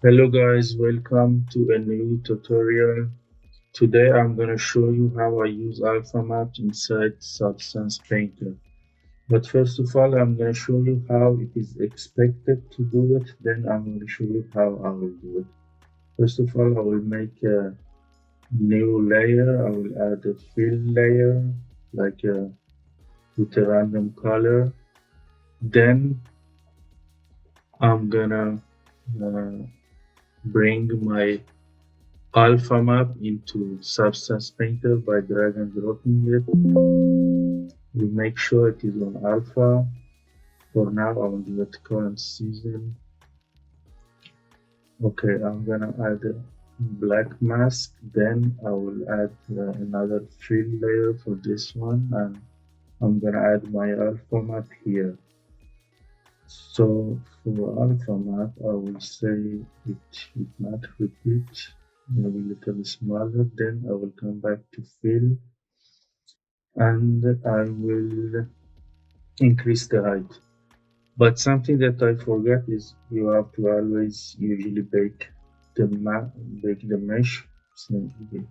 Hello guys, welcome to a new tutorial. Today I'm going to show you how I use Alpha Map inside Substance Painter. But first of all, I'm going to show you how it is expected to do it. Then I'm going to show you how I will do it. First of all, I will make a new layer. I will add a fill layer, like with a random color. Then I'm gonna bring my Alpha map into Substance Painter by drag and dropping it. We make sure it is on Alpha. For now, I will do it current season. Okay, I'm gonna add a black mask. Then I will add another fill layer for this one, and I'm gonna add my Alpha map here. So for Alpha map, I will say it should not repeat, maybe a little smaller. Then I will come back to fill and I will increase the height. But something that I forgot is you have to always usually bake the mesh. So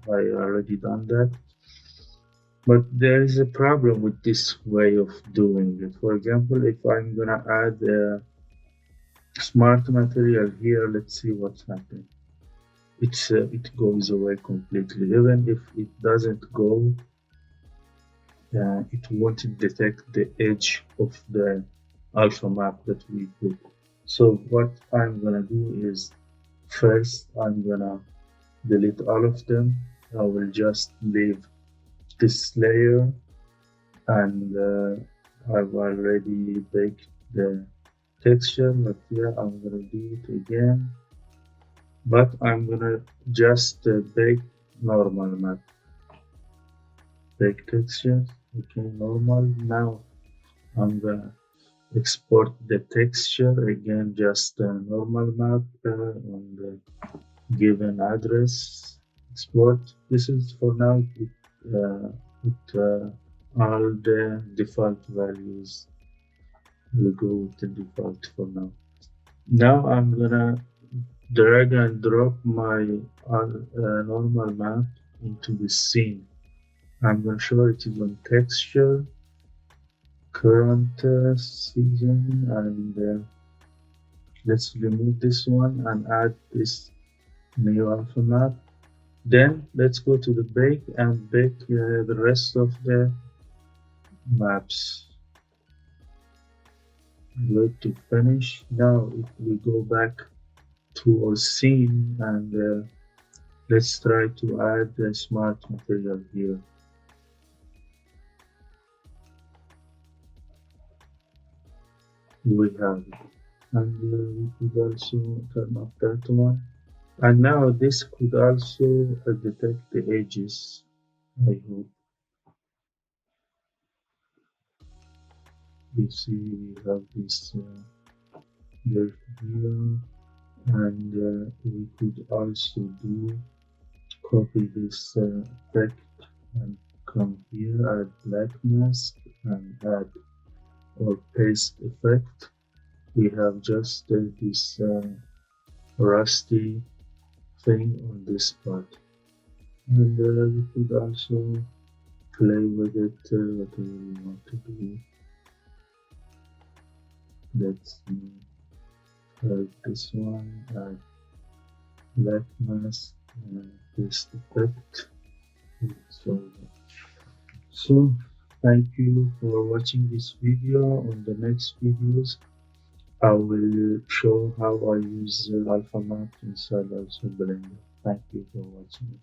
I already done that. But there is a problem with this way of doing it. For example, if I'm gonna add a smart material here, let's see what's happening. It goes away completely. Even if it doesn't go, it won't detect the edge of the alpha map that we put. So what I'm gonna do is first I'm gonna delete all of them. I will just leave this layer, and I've already baked the texture, but here I'm gonna do it again. But I'm gonna just bake normal map, bake texture. Okay, normal. Now I'm gonna export the texture again, just a normal map on the given address. Export. This is for now with all the default values. We'll go with the default for now. Now I'm gonna drag and drop my normal map into the scene. I'm gonna show it is on texture, current season, and let's remove this one and add this new alpha map. Then let's go to the bake and bake the rest of the maps. Wait to finish. Now if we go back to our scene and let's try to add the smart material here. We have it. And we could also turn off that one. And now this could also detect the edges, I hope. You see we have this dirt here, and we could also copy this effect and come here, add black mask and add or paste effect. We have just this rusty thing on this part, and we could also play with it whatever we want to do. Let's add this one, add black mask and paste effect. So thank you for watching this video. On the next videos I will show how I use Alpha Map inside also Blender. Thank you for watching.